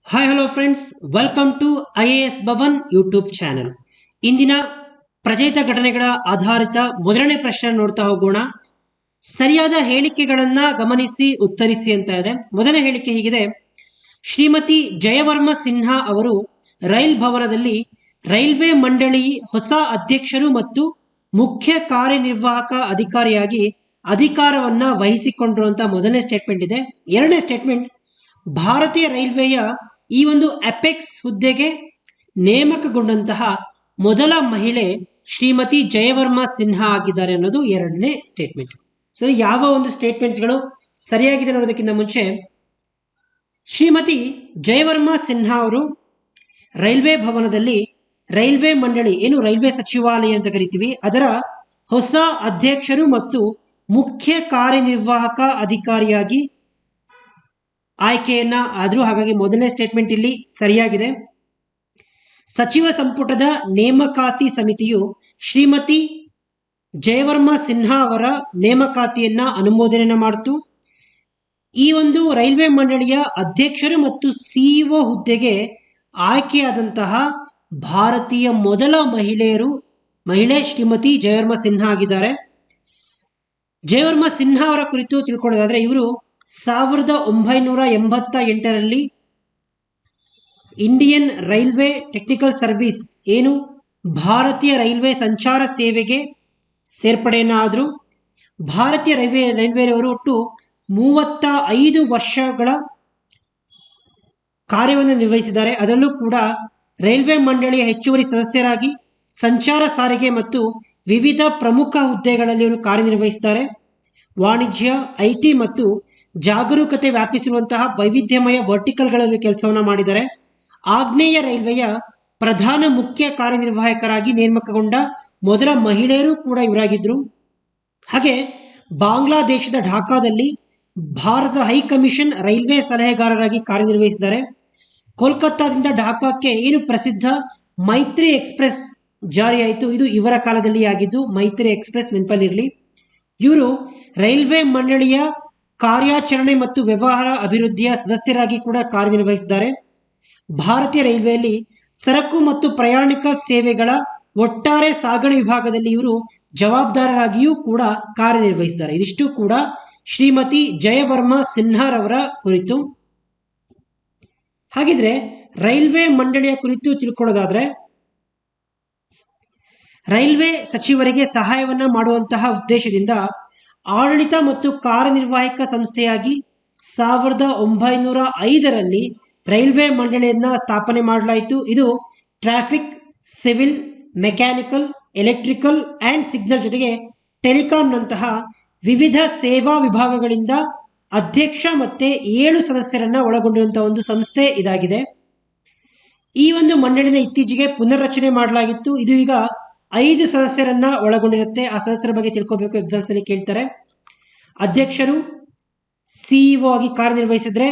Hi hello friends, welcome to IAS Bhavan YouTube channel. ಇಂದಿನ ಪ್ರಚಲಿತ ಘಟನೆಗಳ ಆಧಾರಿತ ಮೊದಲನೇ ಪ್ರಶ್ನೆ ನೋಡ್ತಾ ಹೋಗೋಣ. ಸರಿಯಾದ ಹೇಳಿಕೆಗಳನ್ನ ಗಮನಿಸಿ ಉತ್ತರಿಸಿ ಅಂತ ಇದೆ. ಮೊದಲನೇ ಹೇಳಿಕೆ ಹೀಗಿದೆ: ಶ್ರೀಮತಿ ಜಯವರ್ಮ ಸಿನ್ಹಾ ಅವರು ರೈಲ್ ಭವನದಲ್ಲಿ ರೈಲ್ವೆ ಮಂಡಳಿ ಹೊಸ ಅಧ್ಯಕ್ಷರು ಮತ್ತು ಮುಖ್ಯ ಕಾರ್ಯನಿರ್ವಾಹಕ ಅಧಿಕಾರಿಯಾಗಿ ಅಧಿಕಾರವನ್ನ ವಹಿಸಿಕೊಂಡ್ರು ಅಂತ ಮೊದಲನೇ ಸ್ಟೇಟ್ಮೆಂಟ್ ಇದೆ. ಎರಡನೇ ಸ್ಟೇಟ್ಮೆಂಟ್: ಭಾರತೀಯ ರೈಲ್ವೆಯ ಈ ಒಂದು ಅಪೆಕ್ಸ್ ಹುದ್ದೆಗೆ ನೇಮಕಗೊಂಡಂತಹ ಮೊದಲ ಮಹಿಳೆ ಶ್ರೀಮತಿ ಜಯವರ್ಮ ಸಿನ್ಹಾ ಆಗಿದ್ದಾರೆ ಅನ್ನೋದು ಎರಡನೇ ಸ್ಟೇಟ್ಮೆಂಟ್. ಸೊ ಯಾವ ಒಂದು ಸ್ಟೇಟ್ಮೆಂಟ್ಸ್ಗಳು ಸರಿಯಾಗಿದೆ ಅನ್ನೋದಕ್ಕಿಂತ ಮುಂಚೆ, ಶ್ರೀಮತಿ ಜಯವರ್ಮ ಸಿನ್ಹಾ ಅವರು ರೈಲ್ವೆ ಭವನದಲ್ಲಿ ರೈಲ್ವೆ ಮಂಡಳಿ, ಏನು ರೈಲ್ವೆ ಸಚಿವಾಲಯ ಅಂತ ಕರಿತೀವಿ, ಅದರ ಹೊಸ ಅಧ್ಯಕ್ಷರು ಮತ್ತು ಮುಖ್ಯ ಕಾರ್ಯನಿರ್ವಾಹಕ ಅಧಿಕಾರಿಯಾಗಿ ಆಯ್ಕೆಯನ್ನ ಆದರೂ, ಹಾಗಾಗಿ ಮೊದಲನೇ ಸ್ಟೇಟ್ಮೆಂಟ್ ಇಲ್ಲಿ ಸರಿಯಾಗಿದೆ. ಸಚಿವ ಸಂಪುಟದ ನೇಮಕಾತಿ ಸಮಿತಿಯು ಶ್ರೀಮತಿ ಜಯವರ್ಮ ಸಿನ್ಹಾ ಅವರ ನೇಮಕಾತಿಯನ್ನ ಅನುಮೋದನೆ ಮಾಡಿತು. ಈ ಒಂದು ರೈಲ್ವೆ ಮಂಡಳಿಯ ಅಧ್ಯಕ್ಷರು ಮತ್ತು ಸಿಇಒ ಹುದ್ದೆಗೆ ಆಯ್ಕೆಯಾದಂತಹ ಭಾರತೀಯ ಮೊದಲ ಮಹಿಳೆ ಶ್ರೀಮತಿ ಜಯವರ್ಮ ಸಿನ್ಹಾ ಆಗಿದ್ದಾರೆ. ಜಯವರ್ಮ ಸಿನ್ಹಾ ಅವರ ಕುರಿತು ತಿಳ್ಕೊಳ್ಳೋದಾದ್ರೆ, ಇವರು 1988ರಲ್ಲಿ ಇಂಡಿಯನ್ ರೈಲ್ವೆ ಟೆಕ್ನಿಕಲ್ ಸರ್ವಿಸ್, ಏನು ಭಾರತೀಯ ರೈಲ್ವೆ ಸಂಚಾರ ಸೇವೆಗೆ ಸೇರ್ಪಡೆಯನ್ನಾದರು. ಭಾರತೀಯ ರೈಲ್ವೆಯವರು ಒಟ್ಟು 35 ವರ್ಷಗಳ ಕಾರ್ಯವನ್ನು ನಿರ್ವಹಿಸಿದ್ದಾರೆ. ಅದರಲ್ಲೂ ಕೂಡ ರೈಲ್ವೆ ಮಂಡಳಿಯ ಹೆಚ್ಚುವರಿ ಸದಸ್ಯರಾಗಿ ಸಂಚಾರ ಸಾರಿಗೆ ಮತ್ತು ವಿವಿಧ ಪ್ರಮುಖ ಹುದ್ದೆಗಳಲ್ಲಿ ಇವರು ಕಾರ್ಯನಿರ್ವಹಿಸಿದ್ದಾರೆ. ವಾಣಿಜ್ಯ, IT ಮತ್ತು ಜಾಗರೂಕತೆ ವ್ಯಾಪಿಸಿರುವಂತಹ ವೈವಿಧ್ಯಮಯ ವರ್ಟಿಕಲ್ಗಳಲ್ಲಿ ಕೆಲಸವನ್ನು ಮಾಡಿದ್ದಾರೆ. ಆಗ್ನೇಯ ರೈಲ್ವೆಯ ಪ್ರಧಾನ ಮುಖ್ಯ ಕಾರ್ಯನಿರ್ವಾಹಕರಾಗಿ ನೇಮಕಗೊಂಡ ಮೊದಲ ಮಹಿಳೆಯರು ಕೂಡ ಇವರಾಗಿದ್ದರು. ಹಾಗೆ ಬಾಂಗ್ಲಾದೇಶದ ಢಾಕಾದಲ್ಲಿ ಭಾರತ ಹೈಕಮಿಷನ್ ರೈಲ್ವೆ ಸಲಹೆಗಾರರಾಗಿ ಕಾರ್ಯನಿರ್ವಹಿಸಿದ್ದಾರೆ. ಕೋಲ್ಕತ್ತಾದಿಂದ ಢಾಕಾಕ್ಕೆ ಏನು ಪ್ರಸಿದ್ಧ ಮೈತ್ರಿ ಎಕ್ಸ್ಪ್ರೆಸ್ ಜಾರಿಯಾಯಿತು, ಇದು ಇವರ ಕಾಲದಲ್ಲಿ ಆಗಿದ್ದು. ಮೈತ್ರಿ ಎಕ್ಸ್ಪ್ರೆಸ್ ನೆನಪಲ್ಲಿರಲಿ. ಇವರು ರೈಲ್ವೆ ಮಂಡಳಿಯ ಕಾರ್ಯಾಚರಣೆ ಮತ್ತು ವ್ಯವಹಾರ ಅಭಿವೃದ್ಧಿಯ ಸದಸ್ಯರಾಗಿ ಕೂಡ ಕಾರ್ಯನಿರ್ವಹಿಸಿದ್ದಾರೆ. ಭಾರತೀಯ ರೈಲ್ವೆಯಲ್ಲಿ ಸರಕು ಮತ್ತು ಪ್ರಯಾಣಿಕ ಸೇವೆಗಳ ಒಟ್ಟಾರೆ ಸಾಗಣೆ ವಿಭಾಗದಲ್ಲಿ ಇವರು ಜವಾಬ್ದಾರರಾಗಿಯೂ ಕೂಡ ಕಾರ್ಯನಿರ್ವಹಿಸಿದ್ದಾರೆ. ಇದಿಷ್ಟು ಕೂಡ ಶ್ರೀಮತಿ ಜಯವರ್ಮ ಸಿನ್ಹಾರವರ ಕುರಿತು. ಹಾಗಿದ್ರೆ ರೈಲ್ವೆ ಮಂಡಳಿಯ ಕುರಿತು ತಿಳ್ಕೊಳ್ಳೋದಾದ್ರೆ, ರೈಲ್ವೆ ಸಚಿವರಿಗೆ ಸಹಾಯವನ್ನ ಮಾಡುವಂತಹ ಉದ್ದೇಶದಿಂದ ಆಡಳಿತ ಮತ್ತು ಕಾರ್ಯನಿರ್ವಾಹಕ ಸಂಸ್ಥೆಯಾಗಿ 1905ರಲ್ಲಿ ರೈಲ್ವೆ ಮಂಡಳಿಯನ್ನ ಸ್ಥಾಪನೆ ಮಾಡಲಾಯಿತು. ಇದು traffic, civil, mechanical, electrical and signal ಜೊತೆಗೆ ಟೆಲಿಕಾಂನಂತಹ ವಿವಿಧ ಸೇವಾ ವಿಭಾಗಗಳಿಂದ ಅಧ್ಯಕ್ಷ ಮತ್ತೆ 7 ಸದಸ್ಯರನ್ನ ಒಳಗೊಂಡಿರುವಂತಹ ಒಂದು ಸಂಸ್ಥೆ ಇದಾಗಿದೆ. ಈ ಒಂದು ಮಂಡಳಿನ ಇತ್ತೀಚೆಗೆ ಪುನರ್ರಚನೆ ಮಾಡಲಾಗಿತ್ತು. ಇದು ಈಗ 5 ಸದಸ್ಯರನ್ನ ಒಳಗೊಂಡಿರುತ್ತೆ. ಆ ಸದಸ್ಯರ ಬಗ್ಗೆ ತಿಳ್ಕೋಬೇಕು, ಎಕ್ಸಾಮ್ಸ್ ಅಲ್ಲಿ ಕೇಳ್ತಾರೆ. ಅಧ್ಯಕ್ಷರು ಸಿಇಒ ಆಗಿ ಕಾರ್ಯನಿರ್ವಹಿಸಿದ್ರೆ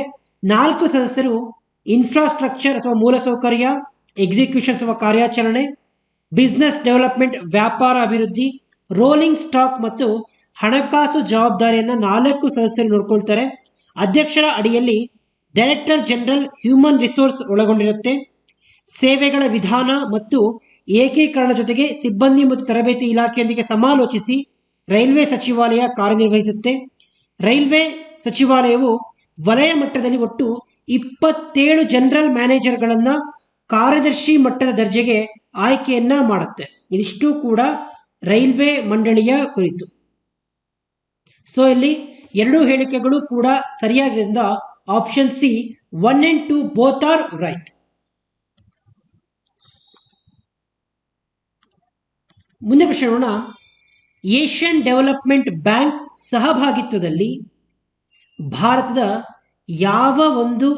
4 ಸದಸ್ಯರು ಇನ್ಫ್ರಾಸ್ಟ್ರಕ್ಚರ್ ಅಥವಾ ಮೂಲಸೌಕರ್ಯ, ಎಕ್ಸಿಕ್ಯೂಷನ್ಸ್ ಅಥವಾ ಕಾರ್ಯಾಚರಣೆ, ಬಿಸ್ನೆಸ್ ಡೆವಲಪ್ಮೆಂಟ್ ವ್ಯಾಪಾರ ಅಭಿವೃದ್ಧಿ, ರೋಲಿಂಗ್ ಸ್ಟಾಕ್ ಮತ್ತು ಹಣಕಾಸು ಜವಾಬ್ದಾರಿಯನ್ನ 4 ಸದಸ್ಯರು ನೋಡ್ಕೊಳ್ತಾರೆ. ಅಧ್ಯಕ್ಷರ ಅಡಿಯಲ್ಲಿ ಡೈರೆಕ್ಟರ್ ಜನರಲ್ ಹ್ಯೂಮನ್ ರಿಸೋರ್ಸ್ ಒಳಗೊಂಡಿರುತ್ತೆ. ಸೇವೆಗಳ ವಿಧಾನ ಮತ್ತು ಏಕೀಕರಣ ಜೊತೆಗೆ ಸಿಬ್ಬಂದಿ ಮತ್ತು ತರಬೇತಿ ಇಲಾಖೆಯೊಂದಿಗೆ ಸಮಾಲೋಚಿಸಿ ರೈಲ್ವೆ ಸಚಿವಾಲಯ ಕಾರ್ಯನಿರ್ವಹಿಸುತ್ತೆ. ರೈಲ್ವೆ ಸಚಿವಾಲಯವು ವಲಯ ಮಟ್ಟದಲ್ಲಿ ಒಟ್ಟು 27 ಜನರಲ್ ಮ್ಯಾನೇಜರ್ಗಳನ್ನ ಕಾರ್ಯದರ್ಶಿ ಮಟ್ಟದ ದರ್ಜೆಗೆ ಆಯ್ಕೆಯನ್ನ ಮಾಡುತ್ತೆ. ಇದಿಷ್ಟು ಕೂಡ ರೈಲ್ವೆ ಮಂಡಳಿಯ ಕುರಿತು. ಸೊ ಇಲ್ಲಿ 2 ಹೇಳಿಕೆಗಳು ಕೂಡ ಸರಿಯಾಗಿದ್ದರಿಂದ option C 1 and 2 both are right. ಮುಂದೆ ಪ್ರಶ್ನೆ ನೋಡೋಣ. ಏಷ್ಯನ್ ಡೆವಲಪ್ಮೆಂಟ್ ಬ್ಯಾಂಕ್ ಸಹಭಾಗಿತ್ವದಲ್ಲಿ ಭಾರತದ ಯಾವ ಒಂದು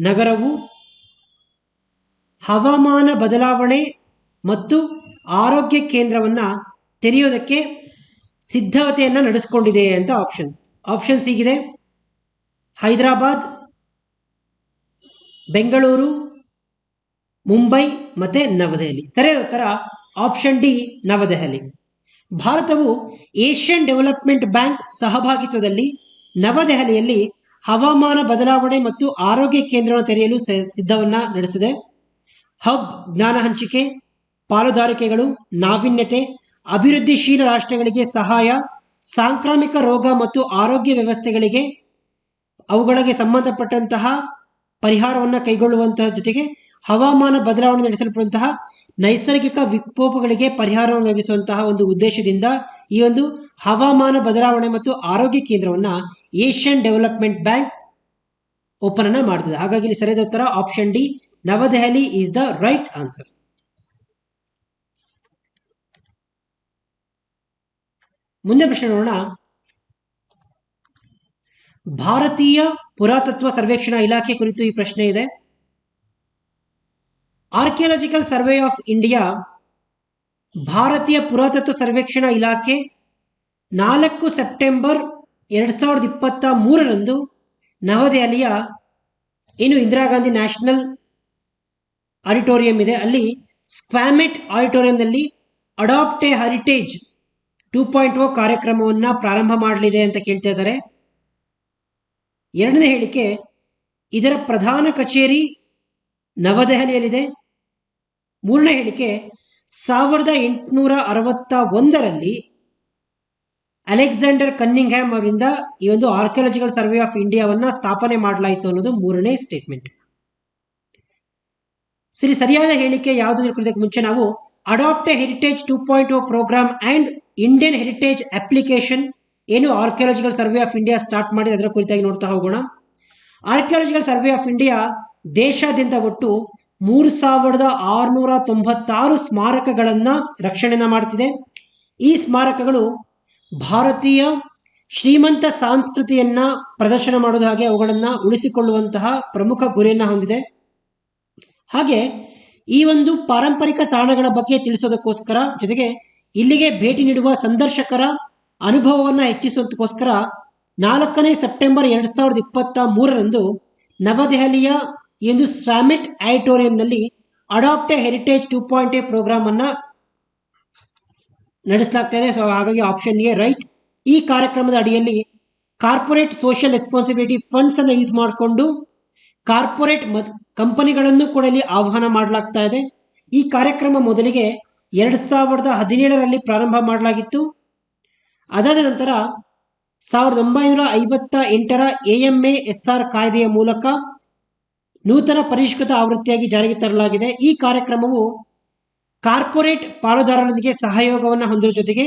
ನಗರವು ಹವಾಮಾನ ಬದಲಾವಣೆ ಮತ್ತು ಆರೋಗ್ಯ ಕೇಂದ್ರವನ್ನು ತೆರೆಯೋದಕ್ಕೆ ಸಿದ್ಧತೆಯನ್ನು ನಡೆಸಿಕೊಂಡಿದೆ ಅಂತ ಆಪ್ಷನ್ಸ್ ಹೀಗಿದೆ: ಹೈದರಾಬಾದ್, ಬೆಂಗಳೂರು, ಮುಂಬೈ ಮತ್ತೆ ನವದೆಹಲಿ. ಸರಿಯಾದ ಉತ್ತರ ಆಪ್ಷನ್ ಡಿ, ನವದೆಹಲಿ. ಭಾರತವು ಏಷ್ಯನ್ ಡೆವಲಪ್ಮೆಂಟ್ ಬ್ಯಾಂಕ್ ಸಹಭಾಗಿತ್ವದಲ್ಲಿ ನವದೆಹಲಿಯಲ್ಲಿ ಹವಾಮಾನ ಬದಲಾವಣೆ ಮತ್ತು ಆರೋಗ್ಯ ಕೇಂದ್ರವನ್ನು ತೆರೆಯಲು ಸಿದ್ಧವನ್ನ ನಡೆಸಿದೆ. ಹಬ್ ಜ್ಞಾನ ಹಂಚಿಕೆ, ಪಾಲುದಾರಿಕೆಗಳು, ನಾವೀನ್ಯತೆ, ಅಭಿವೃದ್ಧಿಶೀಲ ರಾಷ್ಟ್ರಗಳಿಗೆ ಸಹಾಯ, ಸಾಂಕ್ರಾಮಿಕ ರೋಗ ಮತ್ತು ಆರೋಗ್ಯ ವ್ಯವಸ್ಥೆಗಳಿಗೆ ಅವುಗಳಿಗೆ ಸಂಬಂಧಪಟ್ಟಂತಹ ಪರಿಹಾರವನ್ನು ಕೈಗೊಳ್ಳುವಂತಹ ಜೊತೆಗೆ ಹವಾಮಾನ ಬದಲಾವಣೆ ನಡೆಸಲ್ಪಡುವಂತಹ ನೈಸರ್ಗಿಕ ವಿಕೋಪಗಳಿಗೆ ಪರಿಹಾರವನ್ನು ಒದಗಿಸುವಂತಹ ಒಂದು ಉದ್ದೇಶದಿಂದ ಈ ಒಂದು ಹವಾಮಾನ ಬದಲಾವಣೆ ಮತ್ತು ಆರೋಗ್ಯ ಕೇಂದ್ರವನ್ನು ಏಷ್ಯನ್ ಡೆವಲಪ್ಮೆಂಟ್ ಬ್ಯಾಂಕ್ ಓಪನ್ ಅನ್ನ ಮಾಡಿದೆ. ಹಾಗಾಗಿ ಇಲ್ಲಿ ಸರಿಯಾದ ಉತ್ತರ ಆಪ್ಷನ್ ಡಿ, ನವದೆಹಲಿ ಈಸ್ ದ ರೈಟ್ ಆನ್ಸರ್. ಮುಂದೆ ಪ್ರಶ್ನೆ ನೋಡೋಣ. ಭಾರತೀಯ ಪುರಾತತ್ವ ಸರ್ವೇಕ್ಷಣಾ ಇಲಾಖೆ ಕುರಿತು ಈ ಪ್ರಶ್ನೆ ಇದೆ. ಆರ್ಕಿಯಾಲಜಿಕಲ್ ಸರ್ವೆ ಆಫ್ ಇಂಡಿಯಾ, ಭಾರತೀಯ ಪುರಾತತ್ವ ಸರ್ವೇಕ್ಷಣಾ ಇಲಾಖೆ 4 ಸೆಪ್ಟೆಂಬರ್ 2023ರಂದು ನವದೆಹಲಿಯ ಇಂದಿರಾ ಗಾಂಧಿ ನ್ಯಾಷನಲ್ ಆಡಿಟೋರಿಯಂ ಇದೆ, ಅಲ್ಲಿ ಸ್ಕ್ವಾಮೆಟ್ ಆಡಿಟೋರಿಯಂನಲ್ಲಿ ಅಡಾಪ್ಟ್ ಎ ಹೆರಿಟೇಜ್ 2.0 ಕಾರ್ಯಕ್ರಮವನ್ನು ಪ್ರಾರಂಭ ಮಾಡಲಿದೆ ಅಂತ ಕೇಳ್ತಾ ಇದ್ದಾರೆ. ಎರಡನೇ ಹೇಳಿಕೆ, ಇದರ ಪ್ರಧಾನ ಕಚೇರಿ ನವದೆಹಲಿಯಲ್ಲಿದೆ. ಮೂರನೇ ಹೇಳಿಕೆ, 1861ರಲ್ಲಿ ಅಲೆಕ್ಸಾಂಡರ್ ಕನ್ನಿಂಗ್ಹ್ಯಾಮ್ ಅವರಿಂದ ಈ ಒಂದು ಆರ್ಕಿಯಾಲಜಿಕಲ್ ಸರ್ವೆ ಆಫ್ ಇಂಡಿಯಾವನ್ನ ಸ್ಥಾಪನೆ ಮಾಡಲಾಯಿತು ಅನ್ನೋದು ಮೂರನೇ ಸ್ಟೇಟ್ಮೆಂಟ್. ಸರಿಯಾದ ಹೇಳಿಕೆ ಯಾವುದು ತಿಳ್ಕೊಳ್ಳೋದಕ್ಕೆ ಮುಂಚೆ ನಾವು adopt a heritage 2.0 programme and Indian heritage application ಏನು archaeological survey of India start ಮಾಡಿದೆ ಅದರ ಕುರಿತಾಗಿ ನೋಡ್ತಾ ಹೋಗೋಣ. ಆರ್ಕಿಯಾಲಜಿಕಲ್ ಸರ್ವೆ ಆಫ್ ಇಂಡಿಯಾ ದೇಶಾದ್ಯಂತ ಒಟ್ಟು 3696 ಸ್ಮಾರಕಗಳನ್ನು ರಕ್ಷಣೆಯನ್ನು ಮಾಡ್ತಿದೆ. ಈ ಸ್ಮಾರಕಗಳು ಭಾರತೀಯ ಶ್ರೀಮಂತ ಸಂಸ್ಕೃತಿಯನ್ನ ಪ್ರದರ್ಶನ ಮಾಡೋದು ಹಾಗೆ ಅವುಗಳನ್ನು ಉಳಿಸಿಕೊಳ್ಳುವಂತಹ ಪ್ರಮುಖ ಗುರಿಯನ್ನು ಹೊಂದಿದೆ. ಹಾಗೆ ಈ ಒಂದು ಪಾರಂಪರಿಕ ತಾಣಗಳ ಬಗ್ಗೆ ತಿಳಿಸೋದಕ್ಕೋಸ್ಕರ ಜೊತೆಗೆ ಇಲ್ಲಿಗೆ ಭೇಟಿ ನೀಡುವ ಸಂದರ್ಶಕರ ಅನುಭವವನ್ನು ಹೆಚ್ಚಿಸೋದಕ್ಕೋಸ್ಕರ 4 ಸೆಪ್ಟೆಂಬರ್ 2023ರಂದು ನವದೆಹಲಿಯ ಈ ಒಂದು ಸ್ವಾಮೆಟ್ ಆಡಿಟೋರಿಯಂನಲ್ಲಿ ಅಡಾಪ್ಟ್ ಎ ಹೆರಿಟೇಜ್ 2.0 ಪ್ರೋಗ್ರಾಮ್ ಅನ್ನ ನಡೆಸಲಾಗ್ತಾ ಇದೆ. ಸೊ ಹಾಗಾಗಿ ಆಪ್ಷನ್ ಎ ರೈಟ್. ಈ ಕಾರ್ಯಕ್ರಮದ ಅಡಿಯಲ್ಲಿ ಕಾರ್ಪೊರೇಟ್ ಸೋಷಿಯಲ್ ರೆಸ್ಪಾನ್ಸಿಬಿಲಿಟಿ ಫಂಡ್ಸ್ ಅನ್ನು ಯೂಸ್ ಮಾಡಿಕೊಂಡು ಕಾರ್ಪೊರೇಟ್ ಕಂಪನಿಗಳನ್ನು ಕೂಡ ಇಲ್ಲಿ ಆಹ್ವಾನ ಮಾಡಲಾಗ್ತಾ ಇದೆ. ಈ ಕಾರ್ಯಕ್ರಮ ಮೊದಲಿಗೆ 2017ರಲ್ಲಿ ಪ್ರಾರಂಭ ಮಾಡಲಾಗಿತ್ತು. ಅದಾದ ನಂತರ 1958ರ AMASR ಕಾಯ್ದೆಯ ಮೂಲಕ ನೂತನ ಪರಿಷ್ಕೃತ ಆವೃತ್ತಿಯಾಗಿ ಜಾರಿಗೆ ತರಲಾಗಿದೆ. ಈ ಕಾರ್ಯಕ್ರಮವು ಕಾರ್ಪೊರೇಟ್ ಪಾಲುದಾರರೊಂದಿಗೆ ಸಹಯೋಗವನ್ನು ಹೊಂದಿರುವ ಜೊತೆಗೆ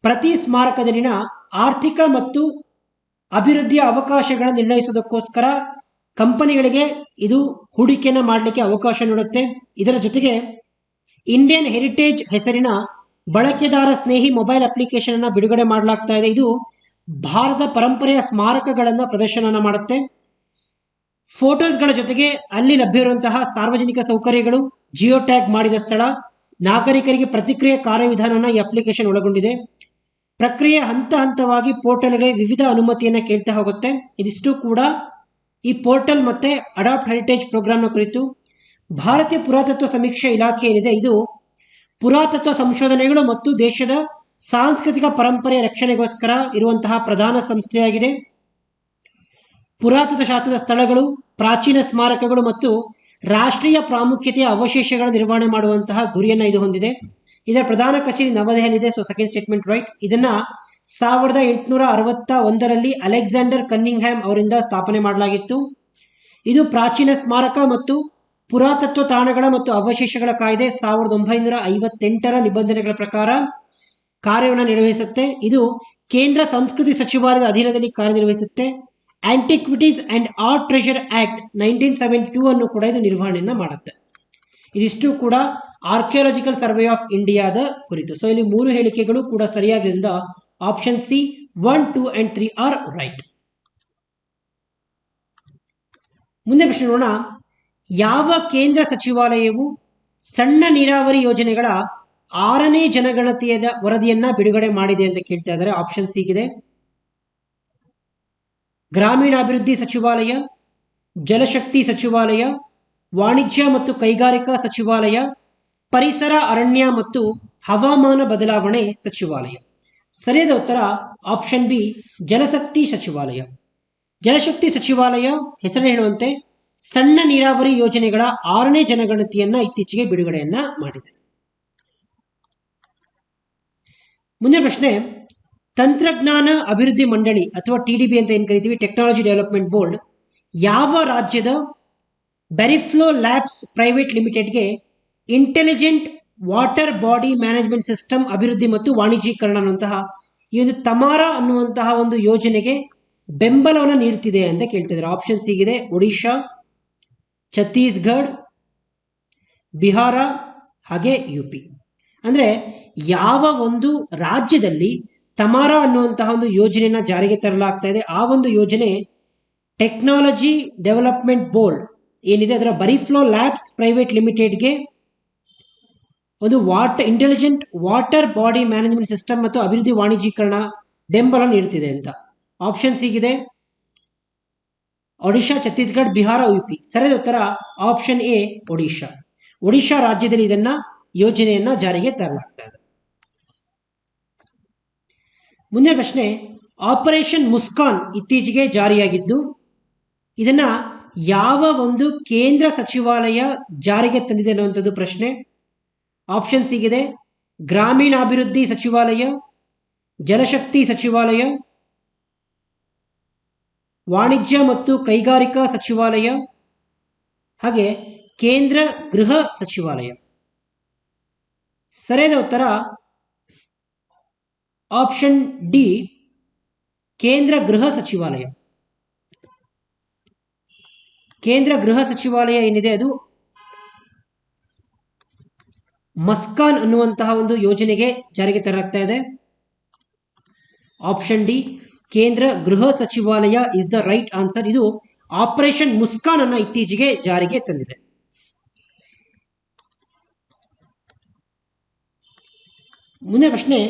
ಪ್ರತಿ ಸ್ಮಾರಕದಲ್ಲಿನ ಆರ್ಥಿಕ ಮತ್ತು ಅಭಿವೃದ್ಧಿಯ ಅವಕಾಶಗಳನ್ನು ನಿರ್ಣಯಿಸೋದಕ್ಕೋಸ್ಕರ ಕಂಪನಿಗಳಿಗೆ ಇದು ಹೂಡಿಕೆಯನ್ನು ಮಾಡಲಿಕ್ಕೆ ಅವಕಾಶ ನೀಡುತ್ತೆ. ಇದರ ಜೊತೆಗೆ ಇಂಡಿಯನ್ ಹೆರಿಟೇಜ್ ಹೆಸರಿನ ಬಳಕೆದಾರ ಸ್ನೇಹಿ ಮೊಬೈಲ್ ಅಪ್ಲಿಕೇಶನ್ ಅನ್ನು ಬಿಡುಗಡೆ ಮಾಡಲಾಗ್ತಾ ಇದೆ. ಇದು ಭಾರತ ಪರಂಪರೆಯ ಸ್ಮಾರಕಗಳನ್ನು ಪ್ರದರ್ಶನ ಮಾಡುತ್ತೆ. ಫೋಟೋಸ್ಗಳ ಜೊತೆಗೆ ಅಲ್ಲಿ ಲಭ್ಯವಿರುವಂತಹ ಸಾರ್ವಜನಿಕ ಸೌಕರ್ಯಗಳು, ಜಿಯೋ ಟ್ಯಾಗ್ ಮಾಡಿದ ಸ್ಥಳ, ನಾಗರಿಕರಿಗೆ ಪ್ರತಿಕ್ರಿಯೆ ಕಾರ್ಯವಿಧಾನವನ್ನು ಈ ಅಪ್ಲಿಕೇಶನ್ ಒಳಗೊಂಡಿದೆ. ಪ್ರಕ್ರಿಯೆ ಹಂತ ಹಂತವಾಗಿ ಪೋರ್ಟಲ್ಗೆ ವಿವಿಧ ಅನುಮತಿಯನ್ನು ಕೇಳ್ತಾ ಹೋಗುತ್ತೆ. ಇದಿಷ್ಟು ಕೂಡ ಈ ಪೋರ್ಟಲ್ ಮತ್ತೆ ಅಡಾಪ್ಟ್ ಹೆರಿಟೇಜ್ ಪ್ರೋಗ್ರಾಮ್ನ ಕುರಿತು. ಭಾರತೀಯ ಪುರಾತತ್ವ ಸಮೀಕ್ಷೆ ಇಲಾಖೆ ಏನಿದೆ ಇದು ಪುರಾತತ್ವ ಸಂಶೋಧನೆಗಳು ಮತ್ತು ದೇಶದ ಸಾಂಸ್ಕೃತಿಕ ಪರಂಪರೆಯ ರಕ್ಷಣೆಗೋಸ್ಕರ ಇರುವಂತಹ ಪ್ರಧಾನ ಸಂಸ್ಥೆಯಾಗಿದೆ. ಪುರಾತತ್ವ ಶಾಸ್ತ್ರದ ಸ್ಥಳಗಳು, ಪ್ರಾಚೀನ ಸ್ಮಾರಕಗಳು ಮತ್ತು ರಾಷ್ಟ್ರೀಯ ಪ್ರಾಮುಖ್ಯತೆಯ ಅವಶೇಷಗಳ ನಿರ್ವಹಣೆ ಮಾಡುವಂತಹ ಗುರಿಯನ್ನು ಇದು ಹೊಂದಿದೆ. ಇದರ ಪ್ರಧಾನ ಕಚೇರಿ ನವದೆಹಲಿದೆ. So second statement right. ಇದನ್ನ 1861ರಲ್ಲಿ ಅಲೆಕ್ಸಾಂಡರ್ ಕನ್ನಿಂಗ್ಹ್ಯಾಮ್ ಅವರಿಂದ ಸ್ಥಾಪನೆ ಮಾಡಲಾಗಿತ್ತು. ಇದು ಪ್ರಾಚೀನ ಸ್ಮಾರಕ ಮತ್ತು ಪುರಾತತ್ವ ತಾಣಗಳ ಮತ್ತು ಅವಶೇಷಗಳ ಕಾಯ್ದೆ 1958ರ ನಿಬಂಧನೆಗಳ ಪ್ರಕಾರ ಕಾರ್ಯವನ್ನು ನಿರ್ವಹಿಸುತ್ತೆ. ಇದು ಕೇಂದ್ರ ಸಂಸ್ಕೃತಿ ಸಚಿವಾಲಯದ ಅಧೀನದಲ್ಲಿ ಕಾರ್ಯನಿರ್ವಹಿಸುತ್ತೆ. Antiquities and art treasure act 1972 ಅನ್ನು ಕೂಡ ಇದು ನಿರ್ವಹಣೆಯನ್ನು ಮಾಡುತ್ತೆ. ಇದಿಷ್ಟು ಕೂಡ ಆರ್ಕಿಯಾಲಜಿಕಲ್ ಸರ್ವೆ ಆಫ್ ಇಂಡಿಯಾದ ಕುರಿತು. ಸೊ ಇಲ್ಲಿ 3 ಹೇಳಿಕೆಗಳು ಕೂಡ ಸರಿಯಾಗಿದ್ದರಿಂದ option C 1, 2 and 3 are right. ಮುಂದೆ ಪ್ರಶ್ನೆ ನೋಡೋಣ. ಯಾವ ಕೇಂದ್ರ ಸಚಿವಾಲಯವು ಸಣ್ಣ ನೀರಾವರಿ ಯೋಜನೆಗಳ 6ನೇ ಜನಗಣತಿಯ ವರದಿಯನ್ನ ಬಿಡುಗಡೆ ಮಾಡಿದೆ ಅಂತ ಕೇಳ್ತಾ ಇದ್ದಾರೆ. ಆಪ್ಷನ್ ಸಿಗಿದೆ. ಗ್ರಾಮೀಣಾಭಿವೃದ್ಧಿ ಸಚಿವಾಲಯ, ಜಲಶಕ್ತಿ ಸಚಿವಾಲಯ, ವಾಣಿಜ್ಯ ಮತ್ತು ಕೈಗಾರಿಕಾ ಸಚಿವಾಲಯ, ಪರಿಸರ ಅರಣ್ಯ ಮತ್ತು ಹವಾಮಾನ ಬದಲಾವಣೆ ಸಚಿವಾಲಯ. ಸರಿಯಾದ ಉತ್ತರ ಆಪ್ಷನ್ ಬಿ, ಜಲಶಕ್ತಿ ಸಚಿವಾಲಯ. ಜಲಶಕ್ತಿ ಸಚಿವಾಲಯ ಹೆಸರು ಹೇಳುವಂತೆ ಸಣ್ಣ ನೀರಾವರಿ ಯೋಜನೆಗಳ 6ನೇ ಜನಗಣತಿಯನ್ನ ಇತ್ತೀಚೆಗೆ ಬಿಡುಗಡೆಯನ್ನ ಮಾಡಿದೆ. ಮುಂದಿನ ಪ್ರಶ್ನೆ, ತಂತ್ರಜ್ಞಾನ ಅಭಿವೃದ್ಧಿ ಮಂಡಳಿ ಅಥವಾ TDB ಅಂತ ಏನು ಕರಿತೀವಿ, ಟೆಕ್ನಾಲಜಿ ಡೆವಲಪ್ಮೆಂಟ್ ಬೋರ್ಡ್, ಯಾವ ರಾಜ್ಯದ ಬೆರಿಫ್ಲೋ ಲ್ಯಾಬ್ಸ್ ಪ್ರೈವೇಟ್ ಲಿಮಿಟೆಡ್ಗೆ intelligent water body management system ಅಭಿವೃದ್ಧಿ ಮತ್ತು ವಾಣಿಜ್ಯೀಕರಣ ಅನ್ನುವಂತಹ ಈ ಒಂದು ತಮಾರಾ ಅನ್ನುವಂತಹ ಒಂದು ಯೋಜನೆಗೆ ಬೆಂಬಲವನ್ನು ನೀಡುತ್ತಿದೆ ಅಂತ ಕೇಳ್ತಿದ್ದಾರೆ. ಆಪ್ಷನ್ಸ್ ಹೀಗಿದೆ: ಒಡಿಶಾ, ಛತ್ತೀಸ್ಗಢ, ಬಿಹಾರ ಹಾಗೆ UP. ಅಂದರೆ ಯಾವ ಒಂದು ರಾಜ್ಯದಲ್ಲಿ ತಮಾರಾ ಅನ್ನುವಂತಹ ಒಂದು ಯೋಜನೆಯನ್ನು ಜಾರಿಗೆ ತರಲಾಗ್ತಾ ಇದೆ, ಆ ಒಂದು ಯೋಜನೆ ಟೆಕ್ನಾಲಜಿ ಡೆವಲಪ್ಮೆಂಟ್ ಬೋರ್ಡ್ ಏನಿದೆ ಅದರ ಬರಿಫ್ಲೋ ಲ್ಯಾಬ್ಸ್ ಪ್ರೈವೇಟ್ ಲಿಮಿಟೆಡ್ಗೆ ಒಂದು intelligent water body management system ಮತ್ತು ಅಭಿವೃದ್ಧಿ ವಾಣಿಜ್ಯೀಕರಣ ಬೆಂಬಲ ನೀಡುತ್ತಿದೆ ಅಂತ. ಆಪ್ಷನ್ಸ್ ಹೀಗಿದೆ: ಒಡಿಶಾ, ಛತ್ತೀಸ್ಗಢ, ಬಿಹಾರ, UP. ಸರಿಯಾದ ಉತ್ತರ ಆಪ್ಷನ್ ಎ, ಒಡಿಶಾ. ಒಡಿಶಾ ರಾಜ್ಯದಲ್ಲಿ ಇದನ್ನ ಯೋಜನೆಯನ್ನ ಜಾರಿಗೆ ತರಲಾಗ್ತಾ ಇದೆ. ಮುಂದಿನ ಪ್ರಶ್ನೆ, ಆಪರೇಷನ್ ಮುಸ್ಕಾನ್ ಇತ್ತೀಚೆಗೆ ಜಾರಿಯಾಗಿದ್ದು ಇದನ್ನ ಯಾವ ಒಂದು ಕೇಂದ್ರ ಸಚಿವಾಲಯ ಜಾರಿಗೆ ತಂದಿದೆ ಅನ್ನುವಂಥದ್ದು ಪ್ರಶ್ನೆ. ಆಪ್ಷನ್ಸ್ ಹೀಗಿದೆ: ಗ್ರಾಮೀಣಾಭಿವೃದ್ಧಿ ಸಚಿವಾಲಯ, ಜಲಶಕ್ತಿ ಸಚಿವಾಲಯ, ವಾಣಿಜ್ಯ ಮತ್ತು ಕೈಗಾರಿಕಾ ಸಚಿವಾಲಯ ಹಾಗೆ ಕೇಂದ್ರ ಗೃಹ ಸಚಿವಾಲಯ. ಸರಿಯಾದ ಉತ್ತರ ಆಪ್ಷನ್ ಡಿ, ಕೇಂದ್ರ ಗೃಹ ಸಚಿವಾಲಯ. ಕೇಂದ್ರ ಗೃಹ ಸಚಿವಾಲಯ ಏನಿದೆ ಅದು ಮಸ್ಕಾನ್ ಅನ್ನುವಂತಹ ಒಂದು ಯೋಜನೆಗೆ ಜಾರಿಗೆ ತರಲಾಗ್ತಾ ಇದೆ. ಆಪ್ಷನ್ ಡಿ, ಕೇಂದ್ರ ಗೃಹ ಸಚಿವಾಲಯ ಇಸ್ ದ ರೈಟ್ ಆನ್ಸರ್. ಇದು ಆಪರೇಷನ್ ಮುಸ್ಕಾನ್ ಅನ್ನ ಇತ್ತೀಚೆಗೆ ಜಾರಿಗೆ ತಂದಿದೆ. ಮುಂದಿನ ಪ್ರಶ್ನೆ,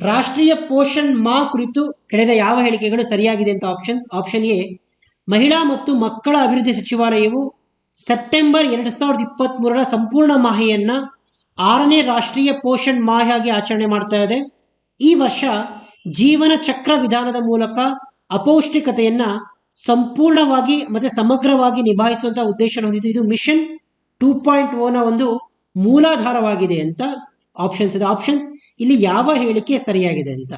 ರಾಷ್ಟ್ರೀಯ ಪೋಷಣ್ ಮಾ ಕುರಿತು ಕೆಳಗಿನ ಯಾವ ಹೇಳಿಕೆಗಳು ಸರಿಯಾಗಿದೆ ಅಂತ ಆಪ್ಷನ್ಸ್. ಆಪ್ಷನ್ ಎ, ಮಹಿಳಾ ಮತ್ತು ಮಕ್ಕಳ ಅಭಿವೃದ್ಧಿ ಸಚಿವಾಲಯವು ಸೆಪ್ಟೆಂಬರ್ 2023ರ ಸಂಪೂರ್ಣ ಮಾಹೆಯನ್ನ 6ನೇ ರಾಷ್ಟ್ರೀಯ ಪೋಷಣ್ ಮಾಹೆಯಾಗಿ ಆಚರಣೆ ಮಾಡ್ತಾ ಇದೆ. ಈ ವರ್ಷ ಜೀವನ ಚಕ್ರ ವಿಧಾನದ ಮೂಲಕ ಅಪೌಷ್ಟಿಕತೆಯನ್ನ ಸಂಪೂರ್ಣವಾಗಿ ಮತ್ತೆ ಸಮಗ್ರವಾಗಿ ನಿಭಾಯಿಸುವಂತಹ ಉದ್ದೇಶ ಹೊಂದಿದ್ದು ಇದು ಮಿಷನ್ 2.0ನ ಒಂದು ಮೂಲಾಧಾರವಾಗಿದೆ ಅಂತ ಆಪ್ಷನ್ಸ್ ಇದೆ. ಆಪ್ಷನ್ಸ್ ಇಲ್ಲಿ ಯಾವ ಹೇಳಿಕೆ ಸರಿಯಾಗಿದೆ ಅಂತ.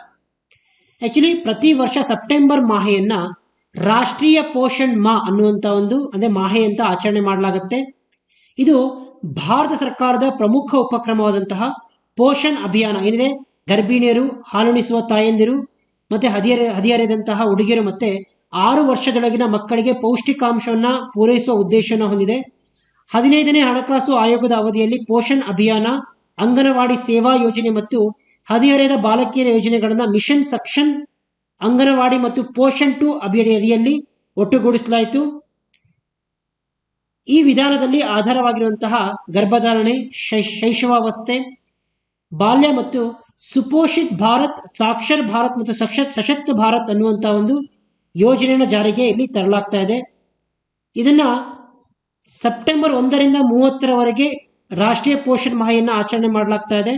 ಆಕ್ಚುಲಿ ಪ್ರತಿ ವರ್ಷ ಸೆಪ್ಟೆಂಬರ್ ಮಾಹೆಯನ್ನ ರಾಷ್ಟ್ರೀಯ ಪೋಷಣ್ ಮಾ ಅನ್ನುವಂಥ ಒಂದು ಅಂದರೆ ಮಾಹೆ ಅಂತ ಆಚರಣೆ ಮಾಡಲಾಗುತ್ತೆ. ಇದು ಭಾರತ ಸರ್ಕಾರದ ಪ್ರಮುಖ ಉಪಕ್ರಮವಾದಂತಹ ಪೋಷಣ್ ಅಭಿಯಾನ ಏನಿದೆ, ಗರ್ಭಿಣಿಯರು, ಹಾಲುಣಿಸುವ ತಾಯಂದಿರು ಮತ್ತು ಹದಿಹರೆಯದಂತಹ ಹುಡುಗಿಯರು ಮತ್ತು 6 ವರ್ಷದೊಳಗಿನ ಮಕ್ಕಳಿಗೆ ಪೌಷ್ಟಿಕಾಂಶವನ್ನು ಪೂರೈಸುವ ಉದ್ದೇಶವನ್ನು ಹೊಂದಿದೆ. 15ನೇ ಹಣಕಾಸು ಆಯೋಗದ ಅವಧಿಯಲ್ಲಿ ಪೋಷಣ್ ಅಭಿಯಾನ, ಅಂಗನವಾಡಿ ಸೇವಾ ಯೋಜನೆ ಮತ್ತು ಹದಿಹರೆಯದ ಬಾಲಕಿಯರ ಯೋಜನೆಗಳನ್ನು ಮಿಷನ್ ಸಕ್ಷನ್ ಅಂಗನವಾಡಿ ಮತ್ತು ಪೋಷಣ್ 2 ಅಡಿಯಲ್ಲಿ ಒಟ್ಟುಗೂಡಿಸಲಾಯಿತು. ಈ ವಿಧಾನದಲ್ಲಿ ಆಧಾರವಾಗಿರುವಂತಹ ಗರ್ಭಧಾರಣೆ, ಶೈಶವಾವಸ್ಥೆ, ಬಾಲ್ಯ ಮತ್ತು ಸುಪೋಷಿತ್ ಭಾರತ್, ಸಾಕ್ಷರ್ ಭಾರತ್ ಮತ್ತು ಸಶಕ್ತ ಭಾರತ್ ಅನ್ನುವಂಥ ಒಂದು ಯೋಜನೆಯನ್ನು ಜಾರಿಗೆ ಇಲ್ಲಿ ತರಲಾಗ್ತಾ ಇದೆ. ಇದನ್ನು ಸೆಪ್ಟೆಂಬರ್ 1ರಿಂದ 30ರವರೆಗೆ ರಾಷ್ಟ್ರೀಯ ಪೋಷಣ್ ಮಾಹೆಯನ್ನು ಆಚರಣೆ ಮಾಡಲಾಗ್ತಾ ಇದೆ.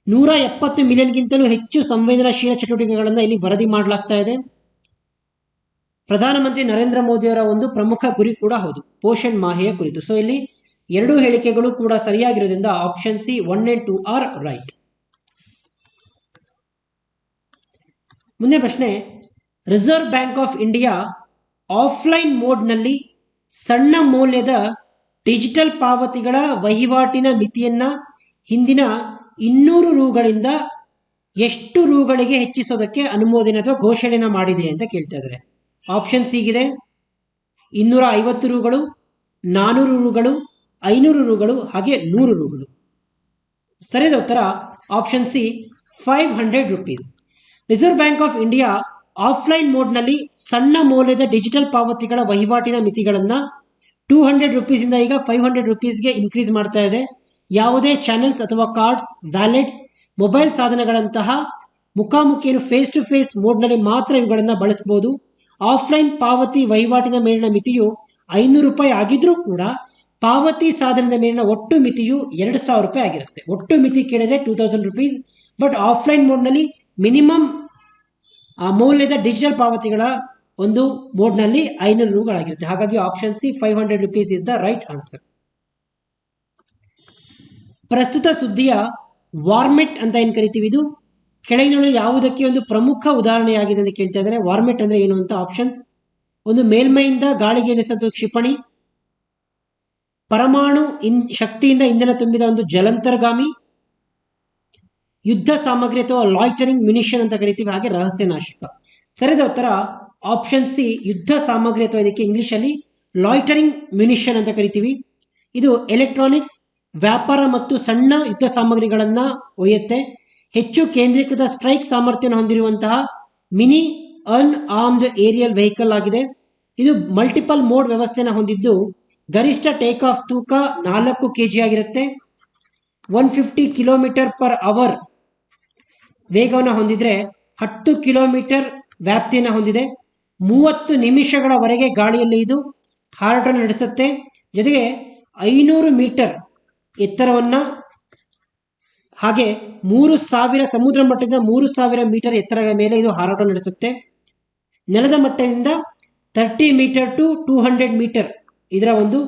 170 ಮಿಲಿಯನ್ಗಿಂತಲೂ ಹೆಚ್ಚು ಸಂವೇದನಾಶೀಲ ಚಟುವಟಿಕೆಗಳನ್ನು ಇಲ್ಲಿ ವರದಿ ಮಾಡಲಾಗ್ತಾ ಇದೆ. ಪ್ರಧಾನಮಂತ್ರಿ ನರೇಂದ್ರ ಮೋದಿಯವರ ಒಂದು ಪ್ರಮುಖ ಗುರಿ ಕೂಡ ಹೌದು ಪೋಷಣ್ ಮಾಹೆಯ ಕುರಿತು. ಸೊ ಇಲ್ಲಿ ಎರಡೂ ಹೇಳಿಕೆಗಳು ಕೂಡ ಸರಿಯಾಗಿರೋದ್ರಿಂದ option C 1 and 2 are right. ಮುಂದಿನ ಪ್ರಶ್ನೆ, reserve bank of India offline ಮೋಡ್ನಲ್ಲಿ ಸಣ್ಣ ಮೌಲ್ಯದ ಡಿಜಿಟಲ್ ಪಾವತಿಗಳ ವಹಿವಾಟಿನ ಮಿತಿಯನ್ನ ಹಿಂದಿನ 200 ರೂಗಳಿಂದ ಎಷ್ಟು ರೂಗಳಿಗೆ ಹೆಚ್ಚಿಸೋದಕ್ಕೆ ಅನುಮೋದನೆ ಅಥವಾ ಘೋಷಣೆಯನ್ನು ಮಾಡಿದೆ ಅಂತ ಕೇಳ್ತಾ ಇದ್ದಾರೆ. ಆಪ್ಷನ್ಸ್ ಹೀಗಿದೆ: 250 ರೂಗಳು, 400 ರೂಗಳು, 500 ರೂಗಳು ಹಾಗೆ 100 ರೂಗಳು. ಸರಿಯಾದ ಉತ್ತರ option C 500 rupees. Reserve bank of India offline ಮೋಡ್ನಲ್ಲಿ ಸಣ್ಣ ಮೌಲ್ಯದ ಡಿಜಿಟಲ್ ಪಾವತಿಗಳ ವಹಿವಾಟಿನ ಮಿತಿಗಳನ್ನು 200 ರೂಪೀಸಿಂದ ಈಗ 500 ರೂಪೀಸ್ಗೆ ಇನ್ಕ್ರೀಸ್ ಮಾಡ್ತಾ ಇದೆ. ಯಾವುದೇ ಚಾನೆಲ್ಸ್ ಅಥವಾ ಕಾರ್ಡ್ಸ್, ವ್ಯಾಲೆಟ್ಸ್, ಮೊಬೈಲ್ ಸಾಧನಗಳಂತಹ ಮುಖಾಮುಖಿಯನ್ನು ಫೇಸ್ ಟು ಫೇಸ್ ಮೋಡ್ನಲ್ಲಿ ಮಾತ್ರ ಇವುಗಳನ್ನು ಬಳಸಬಹುದು. ಆಫ್ಲೈನ್ ಪಾವತಿ ವಹಿವಾಟಿನ ಮೇಲಿನ ಮಿತಿಯು 500 ರೂಪಾಯಿ ಆಗಿದ್ರೂ ಕೂಡ ಪಾವತಿ ಸಾಧನದ ಮೇಲಿನ ಒಟ್ಟು ಮಿತಿಯು 2000 ರೂಪಾಯಿ ಆಗಿರುತ್ತೆ. ಒಟ್ಟು ಮಿತಿ ಕೇಳಿದ್ರೆ 2000 ರೂಪೀಸ್. ಬಟ್ ಆಫ್ಲೈನ್ ಮೋಡ್ನಲ್ಲಿ ಮಿನಿಮಮ್ ಮೌಲ್ಯದ ಡಿಜಿಟಲ್ ಪಾವತಿಗಳ ಒಂದು ಮೋಡ್ನಲ್ಲಿ 500 ರೂಗಳಾಗಿರುತ್ತೆ. ಹಾಗಾಗಿ option C 500 rupees is the right answer. ಪ್ರಸ್ತುತ ಸುದ್ದಿಯ ವಾರ್ಮೆಟ್ ಅಂತ ಏನು ಕರಿತೀವಿ, ಇದು ಕೆಳಗಿನ ಯಾವುದಕ್ಕೆ ಒಂದು ಪ್ರಮುಖ ಉದಾಹರಣೆಯಾಗಿದೆ ಅಂತ ಕೇಳ್ತಾ ಇದ್ದಾರೆ. ವಾರ್ಮೆಟ್ ಅಂದ್ರೆ ಏನು ಅಂತ ಆಪ್ಷನ್ಸ್: ಒಂದು ಮೇಲ್ಮೈಯಿಂದ ಗಾಳಿಗೆ ಇಳಿಸುವ ಕ್ಷಿಪಣಿ, ಪರಮಾಣು ಶಕ್ತಿಯಿಂದ ಇಂಧನ ತುಂಬಿದ ಒಂದು ಜಲಂತರ್ಗಾಮಿ, ಯುದ್ಧ ಸಾಮಗ್ರಿ ಅಥವಾ ಲಾಯ್ಟರಿಂಗ್ ಮ್ಯುನಿಷನ್ ಅಂತ ಕರಿತೀವಿ, ಹಾಗೆ ರಹಸ್ಯನಾಶಕ. ಸರಿದ ಉತ್ತರ ಆಪ್ಷನ್ ಸಿ ಯುದ್ಧ ಸಾಮಗ್ರಿ, ಅಥವಾ ಇದಕ್ಕೆ ಇಂಗ್ಲಿಷಲ್ಲಿ ಲಾಯ್ಟರಿಂಗ್ ಮ್ಯುನಿಷನ್ ಅಂತ ಕರಿತೀವಿ. ಇದು ಎಲೆಕ್ಟ್ರಾನಿಕ್ಸ್, ವ್ಯಾಪಾರ ಮತ್ತು ಸಣ್ಣ ಯುದ್ಧ ಸಾಮಗ್ರಿಗಳನ್ನು ಒಯ್ಯುತ್ತೆ. ಹೆಚ್ಚು ಕೇಂದ್ರೀಕೃತ ಸ್ಟ್ರೈಕ್ ಸಾಮರ್ಥ್ಯವನ್ನು ಹೊಂದಿರುವಂತಹ ಮಿನಿ ಅನ್ಆರ್ಮ್ಡ್ ಏರಿಯಲ್ ವೆಹಿಕಲ್ ಆಗಿದೆ. ಇದು ಮಲ್ಟಿಪಲ್ ಮೋಡ್ ವ್ಯವಸ್ಥೆಯನ್ನು ಹೊಂದಿದ್ದು ಗರಿಷ್ಠ ಟೇಕ್ ಆಫ್ ತೂಕ 4 kg ಆಗಿರುತ್ತೆ. 150 km/h ವೇಗವನ್ನು ಹೊಂದಿದ್ರೆ 10 ಕಿಲೋಮೀಟರ್ ವ್ಯಾಪ್ತಿಯನ್ನು ಹೊಂದಿದೆ. 30 ನಿಮಿಷಗಳವರೆಗೆ ಗಾಳಿಯಲ್ಲಿ ಇದು ಹಾರಾಟ ನಡೆಸುತ್ತೆ. ಜೊತೆಗೆ 500 ಮೀಟರ್ ಎತ್ತರವನ್ನು, ಹಾಗೆ 3000 ಸಮುದ್ರ ಮಟ್ಟದಿಂದ 3000 ಮೀಟರ್ ಎತ್ತರದ ಮೇಲೆ ಇದು ಹಾರಾಟ ನಡೆಸುತ್ತೆ. ನೆಲದ ಮಟ್ಟದಿಂದ 30 ಮೀಟರ್ ಟು 200 ಮೀಟರ್ ಇದರ ಒಂದು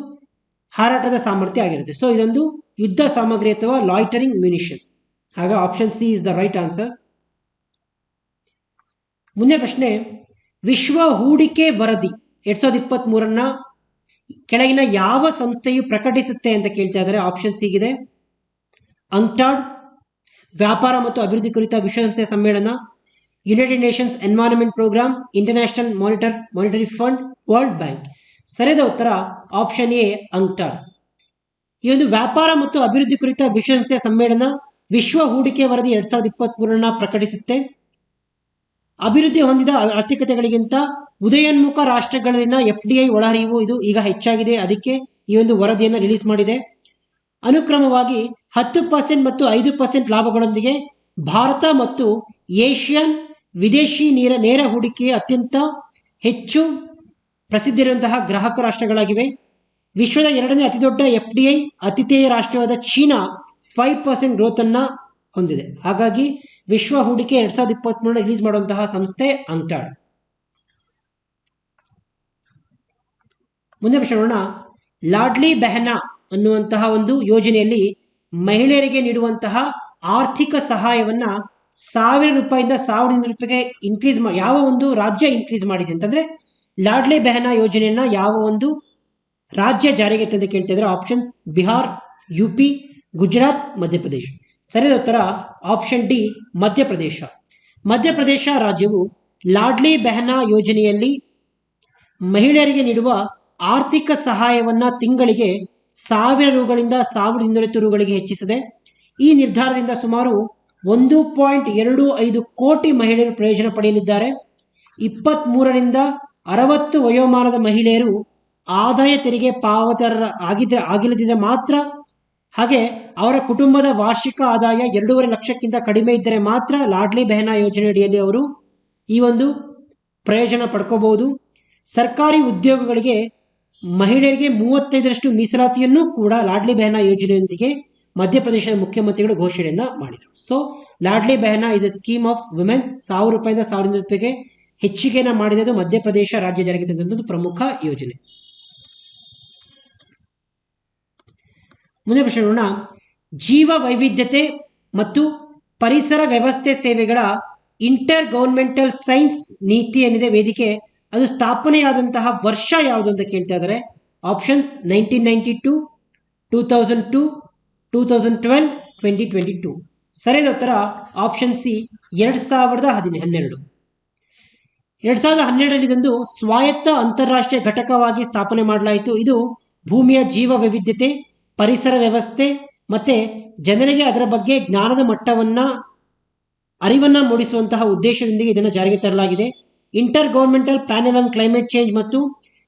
ಹಾರಾಟದ ಸಾಮರ್ಥ್ಯ ಆಗಿರುತ್ತೆ. ಸೊ ಇದೊಂದು ಯುದ್ಧ ಸಾಮಗ್ರಿ ಅಥವಾ ಲಾಯ್ಟರಿಂಗ್ ಮ್ಯುನಿಷನ್. ಹಾಗೆ option C is the right answer. ಮುಂದೆ ಪ್ರಶ್ನೆ: ವಿಶ್ವ ಹೂಡಿಕೆ ವರದಿ 2023 ಕೆಳಗಿನ ಯಾವ ಸಂಸ್ಥೆಯು ಪ್ರಕಟಿಸುತ್ತೆ ಅಂತ ಕೇಳ್ತಾ ಇದ್ದಾರೆ. ಆಪ್ಷನ್ ಸಿಗಿದೆ: ಅಂಕ್ಟಾಡ್, ವ್ಯಾಪಾರ ಮತ್ತು ಅಭಿವೃದ್ಧಿ ಕುರಿತ ವಿಶ್ವಸಂಸ್ಥೆಯ ಸಮ್ಮೇಳನ, United Nations Environment Programme, International Monetary Fund, World Bank. ಸರಿಯಾದ ಉತ್ತರ ಆಪ್ಷನ್ ಎ ಅಂಕ್ಟಾಡ್. ಈ ಒಂದು ವ್ಯಾಪಾರ ಮತ್ತು ಅಭಿವೃದ್ಧಿ ಕುರಿತ ವಿಶ್ವಸಂಸ್ಥೆಯ ಸಮ್ಮೇಳನ ವಿಶ್ವ ಹೂಡಿಕೆ ವರದಿ 2023 ಪ್ರಕಟಿಸುತ್ತೆ. ಅಭಿವೃದ್ಧಿ ಹೊಂದಿದ ಆರ್ಥಿಕತೆಗಳಿಗಿಂತ ಉದಯೋನ್ಮುಖ ರಾಷ್ಟ್ರಗಳಲ್ಲಿನ FDI ಒಳಹರಿವು ಇದು ಈಗ ಹೆಚ್ಚಾಗಿದೆ. ಅದಕ್ಕೆ ಈ ಒಂದು ವರದಿಯನ್ನು ರಿಲೀಸ್ ಮಾಡಿದೆ. ಅನುಕ್ರಮವಾಗಿ 10% ಮತ್ತು 5% ಲಾಭಗಳೊಂದಿಗೆ ಭಾರತ ಮತ್ತು ಏಷ್ಯನ್ ವಿದೇಶಿ ನೇರ ಹೂಡಿಕೆಯ ಅತ್ಯಂತ ಹೆಚ್ಚು ಪ್ರಸಿದ್ಧಿರುವಂತಹ ಗ್ರಾಹಕ ರಾಷ್ಟ್ರಗಳಾಗಿವೆ. ವಿಶ್ವದ 2ನೇ ಅತಿದೊಡ್ಡ FDI ಆತಿಥೇಯ ರಾಷ್ಟ್ರವಾದ ಚೀನಾ 5% ಗ್ರೋತ್ ಅನ್ನು ಹೊಂದಿದೆ. ಹಾಗಾಗಿ ವಿಶ್ವ ಹೂಡಿಕೆ 2023 ರಿಲೀಸ್ ಮಾಡುವಂತಹ ಸಂಸ್ಥೆ ಅಂಕ್ಟಾಡ್. ಮುಂದೆ ಪ್ರಶ್ನೆ ನೋಡೋಣ. ಲಾಡ್ಲಿ ಬೆಹನಾ ಅನ್ನುವಂತಹ ಒಂದು ಯೋಜನೆಯಲ್ಲಿ ಮಹಿಳೆಯರಿಗೆ ನೀಡುವಂತಹ ಆರ್ಥಿಕ ಸಹಾಯವನ್ನ 1000 ರೂಪಾಯಿಂದ 1500 ರೂಪಾಯಿಗೆ ಇನ್ಕ್ರೀಸ್ ಮಾಡಿ ಯಾವ ಒಂದು ರಾಜ್ಯ ಇನ್ಕ್ರೀಸ್ ಮಾಡಿದೆ ಅಂತಂದ್ರೆ ಲಾಡ್ಲಿ ಬೆಹನಾ ಯೋಜನೆಯನ್ನ ಯಾವ ಒಂದು ರಾಜ್ಯ ಜಾರಿಗೆ ತಂದು ಕೇಳ್ತಾ ಇದ್ದಾರೆ. Options: Bihar, UP, Gujarat, Madhya Pradesh. ಸರಿಯಾದ ಉತ್ತರ ಆಪ್ಷನ್ ಡಿ ಮಧ್ಯಪ್ರದೇಶ. ಮಧ್ಯಪ್ರದೇಶ ರಾಜ್ಯವು ಲಾಡ್ಲಿ ಬೆಹನಾ ಯೋಜನೆಯಲ್ಲಿ ಮಹಿಳೆಯರಿಗೆ ನೀಡುವ ಆರ್ಥಿಕ ಸಹಾಯವನ್ನ ತಿಂಗಳಿಗೆ 1000 ರೂಗಳಿಂದ 1200 ರೂಗಳಿಗೆ ಹೆಚ್ಚಿಸಿದೆ. ಈ ನಿರ್ಧಾರದಿಂದ ಸುಮಾರು 1.25 ಕೋಟಿ ಮಹಿಳೆಯರು ಪ್ರಯೋಜನ ಪಡೆಯಲಿದ್ದಾರೆ. 23ರಿಂದ 60 ವಯೋಮಾನದ ಮಹಿಳೆಯರು ಆದಾಯ ತೆರಿಗೆ ಆಗಿಲ್ಲದಿದ್ದರೆ ಮಾತ್ರ, ಹಾಗೆ ಅವರ ಕುಟುಂಬದ ವಾರ್ಷಿಕ ಆದಾಯ 2.5 ಲಕ್ಷಕ್ಕಿಂತ ಕಡಿಮೆ ಇದ್ದರೆ ಮಾತ್ರ ಲಾಡ್ಲಿ ಬೆಹನಾ ಯೋಜನೆ ಅಡಿಯಲ್ಲಿ ಅವರು ಈ ಒಂದು ಪ್ರಯೋಜನ ಪಡ್ಕೋಬಹುದು. ಸರ್ಕಾರಿ ಉದ್ಯೋಗಗಳಿಗೆ ಮಹಿಳೆಯರಿಗೆ 35ರಷ್ಟು ಮೀಸಲಾತಿಯನ್ನು ಕೂಡ ಲಾಡ್ಲಿ ಬೆಹನಾ ಯೋಜನೆಯೊಂದಿಗೆ ಮಧ್ಯಪ್ರದೇಶದ ಮುಖ್ಯಮಂತ್ರಿಗಳು ಘೋಷಣೆಯನ್ನ ಮಾಡಿದರು. So Ladli Behna is a scheme of womens. 1000 ರೂಪಾಯಿಂದ 1200 ರೂಪಾಯಿಗೆ ಹೆಚ್ಚಿಗೆಯನ್ನು ಮಾಡಿದ್ದು ಮಧ್ಯಪ್ರದೇಶ ರಾಜ್ಯ ಜಾರಿಗೆ ತಂದಂತಹ ಪ್ರಮುಖ ಯೋಜನೆ. ಮುಂದೆ ಪ್ರಶ್ನೆ ನೋಡೋಣ. ಜೀವ ವೈವಿಧ್ಯತೆ ಮತ್ತು ಪರಿಸರ ವ್ಯವಸ್ಥೆ ಸೇವೆಗಳ ಇಂಟರ್ ಗವರ್ಮೆಂಟಲ್ ಸೈನ್ಸ್ ನೀತಿ ಏನಿದೆ ವೇದಿಕೆ, ಅದು ಸ್ಥಾಪನೆಯಾದಂತಹ ವರ್ಷ ಯಾವುದು ಅಂತ ಕೇಳ್ತಾ ಇದ್ದಾರೆ. ಆಪ್ಷನ್ಸ್: 1992, 2002, 2012, 2022. ಸರಿಯಾದ ಉತ್ತರ ಆಪ್ಷನ್ ಸಿ 2012. 2012ರಲ್ಲಿ ಇದೊಂದು ಸ್ವಾಯತ್ತ ಅಂತಾರಾಷ್ಟ್ರೀಯ ಘಟಕವಾಗಿ ಸ್ಥಾಪನೆ ಮಾಡಲಾಯಿತು. ಇದು ಭೂಮಿಯ ಜೀವ ವೈವಿಧ್ಯತೆ, ಪರಿಸರ ವ್ಯವಸ್ಥೆ ಮತ್ತೆ ಜನರಿಗೆ ಅದರ ಬಗ್ಗೆ ಜ್ಞಾನದ ಅರಿವನ್ನ ಮೂಡಿಸುವಂತಹ ಉದ್ದೇಶದೊಂದಿಗೆ ಇದನ್ನು ಜಾರಿಗೆ ತರಲಾಗಿದೆ. Inter governmental panel on climate change ಮತ್ತು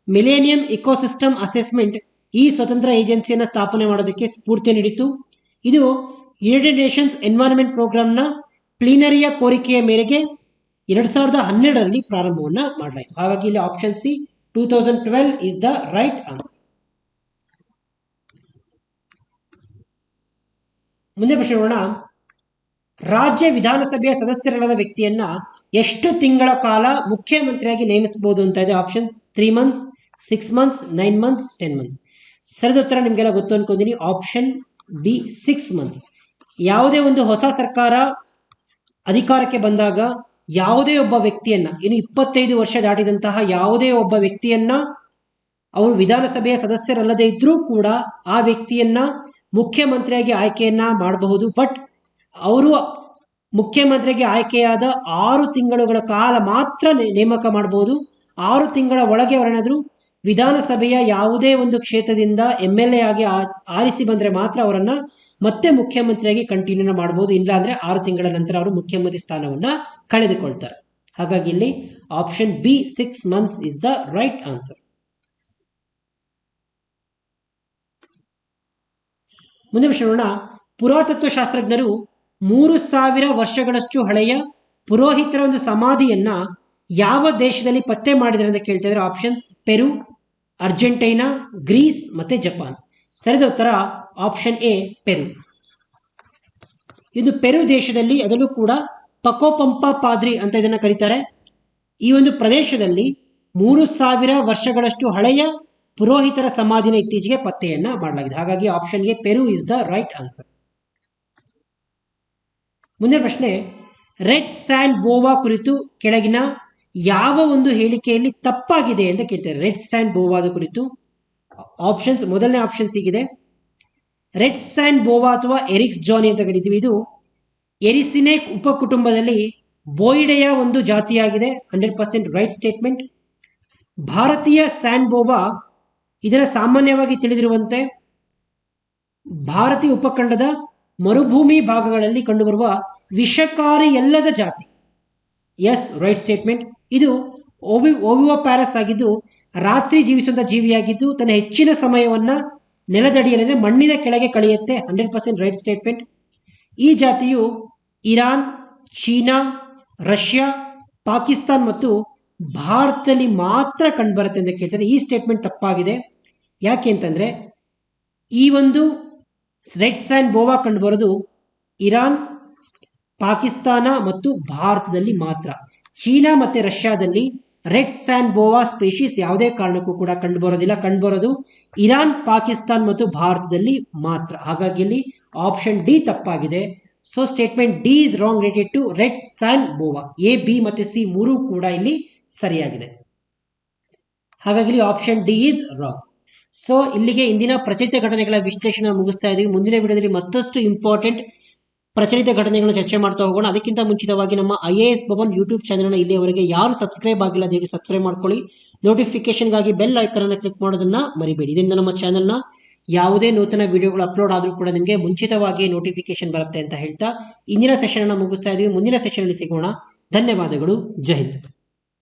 ಮಿಲೇನಿಯಂ ಇಕೋಸಿಸ್ಟಮ್ ಅಸೆಸ್ಮೆಂಟ್ ಈ ಸ್ವತಂತ್ರ ಏಜೆನ್ಸಿಯನ್ನು ಸ್ಥಾಪನೆ ಮಾಡೋದಕ್ಕೆ ಸ್ಫೂರ್ತಿ ನೀಡಿತು. ಇದು ಯುನೈಟೆಡ್ ನೇಷನ್ಸ್ ಎನ್ವೈರನ್ಮೆಂಟ್ ಪ್ರೋಗ್ರಾಂನ ಪ್ಲೀನರಿಯ ಕೋರಿಕೆಯ ಮೇರೆಗೆ 2012ರಲ್ಲಿ ಪ್ರಾರಂಭವನ್ನ ಮಾಡಲಾಯಿತು. ಹಾಗಾಗಿ ಇಲ್ಲಿ option C 2012 is the right answer. ಮುಂದೆ ಪ್ರಶ್ನೆ ನೋಡೋಣ. ರಾಜ್ಯ ವಿಧಾನಸಭೆಯ ಸದಸ್ಯರಲ್ಲದ ವ್ಯಕ್ತಿಯನ್ನ ಎಷ್ಟು ತಿಂಗಳ ಕಾಲ ಮುಖ್ಯಮಂತ್ರಿಯಾಗಿ ನೇಮಿಸಬಹುದು ಅಂತ ಇದೆ. Options 3 months, 6 months, 9 months, 10 months. ಸರಿದ ಉತ್ತರ ನಿಮಗೆಲ್ಲ ಗೊತ್ತು ಅನ್ಕೊಂಡಿನಿ. Option B 6 months. ಯಾವುದೇ ಒಂದು ಹೊಸ ಸರ್ಕಾರ ಅಧಿಕಾರಕ್ಕೆ ಬಂದಾಗ ಯಾವುದೇ ಒಬ್ಬ ವ್ಯಕ್ತಿಯನ್ನ, ಇನ್ನು 25 ವರ್ಷ ದಾಟಿದಂತಹ ಯಾವುದೇ ಒಬ್ಬ ವ್ಯಕ್ತಿಯನ್ನ ಅವರು ವಿಧಾನಸಭೆಯ ಸದಸ್ಯರಲ್ಲದೆ ಇದ್ರೂ ಕೂಡ ಆ ವ್ಯಕ್ತಿಯನ್ನ ಮುಖ್ಯಮಂತ್ರಿಯಾಗಿ ಆಯ್ಕೆಯನ್ನ ಮಾಡಬಹುದು. ಬಟ್ ಅವರು ಮುಖ್ಯಮಂತ್ರಿಗೆ ಆಯ್ಕೆಯಾದ 6 ತಿಂಗಳುಗಳ ಕಾಲ ಮಾತ್ರ ನೇಮಕ ಮಾಡಬಹುದು. 6 ತಿಂಗಳ ಒಳಗೆ ಅವರೇನಾದರೂ ವಿಧಾನಸಭೆಯ ಯಾವುದೇ ಒಂದು ಕ್ಷೇತ್ರದಿಂದ MLA ಆಗಿ ಆರಿಸಿ ಬಂದರೆ ಮಾತ್ರ ಅವರನ್ನ ಮತ್ತೆ ಮುಖ್ಯಮಂತ್ರಿಯಾಗಿ ಕಂಟಿನ್ಯೂ ಮಾಡಬಹುದು. ಇಲ್ಲ ಅಂದ್ರೆ 6 ತಿಂಗಳ ನಂತರ ಅವರು ಮುಖ್ಯಮಂತ್ರಿ ಸ್ಥಾನವನ್ನ ಕಳೆದುಕೊಳ್ತಾರೆ. ಹಾಗಾಗಿ ಇಲ್ಲಿ option B 6 months is the right answer. ಮುಂದಿನ ವಿಷಯ ನೋಡೋಣ. ಪುರಾತತ್ವ ಶಾಸ್ತ್ರಜ್ಞರು 3000 ವರ್ಷಗಳಷ್ಟು ಹಳೆಯ ಪುರೋಹಿತರ ಒಂದು ಸಮಾಧಿಯನ್ನ ಯಾವ ದೇಶದಲ್ಲಿ ಪತ್ತೆ ಮಾಡಿದರೆ ಅಂತ ಕೇಳ್ತಾ ಇದ್ದಾರೆ. ಆಪ್ಷನ್ಸ್ ಪೆರು, ಅರ್ಜೆಂಟೈನಾ, ಗ್ರೀಸ್ ಮತ್ತೆ ಜಪಾನ್. ಸರಿದ ಉತ್ತರ ಆಪ್ಷನ್ ಎ ಪೆರು. ಇದು ಪೆರು ದೇಶದಲ್ಲಿ, ಅದರಲ್ಲೂ ಕೂಡ ಪಕೋಪಂಪ ಪಾದ್ರಿ ಅಂತ ಇದನ್ನು ಕರೀತಾರೆ. ಈ ಒಂದು ಪ್ರದೇಶದಲ್ಲಿ 3000 ವರ್ಷಗಳಷ್ಟು ಹಳೆಯ ಪುರೋಹಿತರ ಸಮಾಧಿನ ಇತ್ತೀಚೆಗೆ ಪತ್ತೆಯನ್ನ ಮಾಡಲಾಗಿದೆ. ಹಾಗಾಗಿ option A Peru is the right answer. ಮುಂದಿನ ಪ್ರಶ್ನೆ, ರೆಡ್ ಸ್ಯಾಂಡ್ ಬೋವಾ ಕುರಿತು ಕೆಳಗಿನ ಯಾವ ಒಂದು ಹೇಳಿಕೆಯಲ್ಲಿ ತಪ್ಪಾಗಿದೆ ಅಂತ ಕೇಳ್ತಾರೆ. ರೆಡ್ ಸ್ಯಾಂಡ್ ಬೋವಾದ ಕುರಿತು ಆಪ್ಷನ್ಸ್, ಮೊದಲನೇ ಆಪ್ಷನ್ಸ್ ಹೀಗಿದೆ. ರೆಡ್ ಸ್ಯಾಂಡ್ ಬೋವಾ ಅಥವಾ ಎರಿಕ್ಸ್ ಜಾನಿ ಅಂತ ಕರಿತೀವಿ. ಇದು ಎರಿಸಿನೆ ಉಪಕುಟುಂಬದಲ್ಲಿ ಬೋಯಿಡೆಯ ಒಂದು ಜಾತಿಯಾಗಿದೆ. 100% ರೈಟ್ ಸ್ಟೇಟ್ಮೆಂಟ್. ಭಾರತೀಯ ಸ್ಯಾಂಡ್ ಬೋವಾ ಇದರ ಸಾಮಾನ್ಯವಾಗಿ ತಿಳಿದಿರುವಂತೆ ಭಾರತೀಯ ಉಪಖಂಡದ ಮರುಭೂಮಿ ಭಾಗಗಳಲ್ಲಿ ಕಂಡುಬರುವ ವಿಷಕಾರಿ ಎಲ್ಲದ ಜಾತಿ. Yes, right statement. ಇದು ಓವಿವೋಪ್ಯಾರಸ್ ಆಗಿದ್ದು ರಾತ್ರಿ ಜೀವಿಸುವಂಥ ಜೀವಿಯಾಗಿದ್ದು ತನ್ನ ಹೆಚ್ಚಿನ ಸಮಯವನ್ನ ನೆಲದಡಿಯಲ್ಲಿ ಅಂದರೆ ಮಣ್ಣಿನ ಕೆಳಗೆ ಕಳೆಯುತ್ತೆ. 100% ರೈಟ್ ಸ್ಟೇಟ್ಮೆಂಟ್. ಈ ಜಾತಿಯು ಇರಾನ್, ಚೀನಾ, ರಷ್ಯಾ, ಪಾಕಿಸ್ತಾನ್ ಮತ್ತು ಭಾರತದಲ್ಲಿ ಮಾತ್ರ ಕಂಡುಬರುತ್ತೆ ಅಂತ ಕೇಳ್ತಾರೆ. ಈ ಸ್ಟೇಟ್ಮೆಂಟ್ ತಪ್ಪಾಗಿದೆ. ಯಾಕೆ ಅಂತಂದರೆ ಈ ಒಂದು ರೆಡ್ ಸ್ಯಾಂಡ್ ಬೋವಾ ಕಂಡುಬರೋದು ಇರಾನ್, ಪಾಕಿಸ್ತಾನ ಮತ್ತು ಭಾರತದಲ್ಲಿ ಮಾತ್ರ. ಚೀನಾ ಮತ್ತು ರಷ್ಯಾದಲ್ಲಿ ರೆಡ್ ಸ್ಯಾಂಡ್ ಬೋವಾ ಸ್ಪೀಶೀಸ್ ಯಾವುದೇ ಕಾರಣಕ್ಕೂ ಕೂಡ ಕಂಡುಬರೋದಿಲ್ಲ. ಕಂಡುಬರೋದು ಇರಾನ್, ಪಾಕಿಸ್ತಾನ್ ಮತ್ತು ಭಾರತದಲ್ಲಿ ಮಾತ್ರ. ಹಾಗಾಗಿ ಇಲ್ಲಿ ಆಪ್ಷನ್ ಡಿ ತಪ್ಪಾಗಿದೆ. So statement D is wrong related to red sand boa. A, B ಮತ್ತು ಸಿ ಮೂರೂ ಕೂಡ ಇಲ್ಲಿ ಸರಿಯಾಗಿದೆ. ಹಾಗಾಗಿ ಇಲ್ಲಿ option D is wrong. So ಇಲ್ಲಿಗೆ ಇಂದಿನ ಪ್ರಚಲಿತ ಘಟನೆಗಳ ವಿಶ್ಲೇಷಣೆ ಮುಗಿಸ್ತಾ ಇದ್ದೀವಿ. ಮುಂದಿನ ವಿಡಿಯೋದಲ್ಲಿ ಮತ್ತಷ್ಟು ಇಂಪಾರ್ಟೆಂಟ್ ಪ್ರಚಲಿತ ಘಟನೆಗಳನ್ನು ಚರ್ಚೆ ಮಾಡ್ತಾ ಹೋಗೋಣ. ಅದಕ್ಕಿಂತ ಮುಂಚಿತವಾಗಿ ನಮ್ಮ IAS ಭವನ್ ಯೂಟ್ಯೂಬ್ ಚಾನಲ್ನ ಇಲ್ಲಿಯವರೆಗೆ ಯಾರು ಸಬ್ಸ್ಕ್ರೈಬ್ ಆಗಿಲ್ಲ ದಯವಿಟ್ಟು ಸಬ್ಸ್ಕ್ರೈಬ್ ಮಾಡ್ಕೊಳ್ಳಿ. ನೋಟಿಫಿಕೇಶನ್ಗಾಗಿ ಬೆಲ್ ಐಕನ್ ಅನ್ನು ಕ್ಲಿಕ್ ಮಾಡೋದನ್ನ ಮರಿಬೇಡಿ. ಇದರಿಂದ ನಮ್ಮ ಚಾನಲ್ನ ಯಾವುದೇ ನೂತನ ವಿಡಿಯೋಗಳು ಅಪ್ಲೋಡ್ ಆದರೂ ಕೂಡ ನಿಮಗೆ ಮುಂಚಿತವಾಗಿ ನೋಟಿಫಿಕೇಶನ್ ಬರುತ್ತೆ ಅಂತ ಹೇಳ್ತಾ ಇಂದಿನ ಸೆಷನ್ ಅನ್ನು ಮುಗಿಸ್ತಾ ಇದ್ದೀವಿ. ಮುಂದಿನ ಸೆಷನ್ ಅಲ್ಲಿ ಸಿಗೋಣ. ಧನ್ಯವಾದಗಳು. ಜೈ ಹಿಂದ್.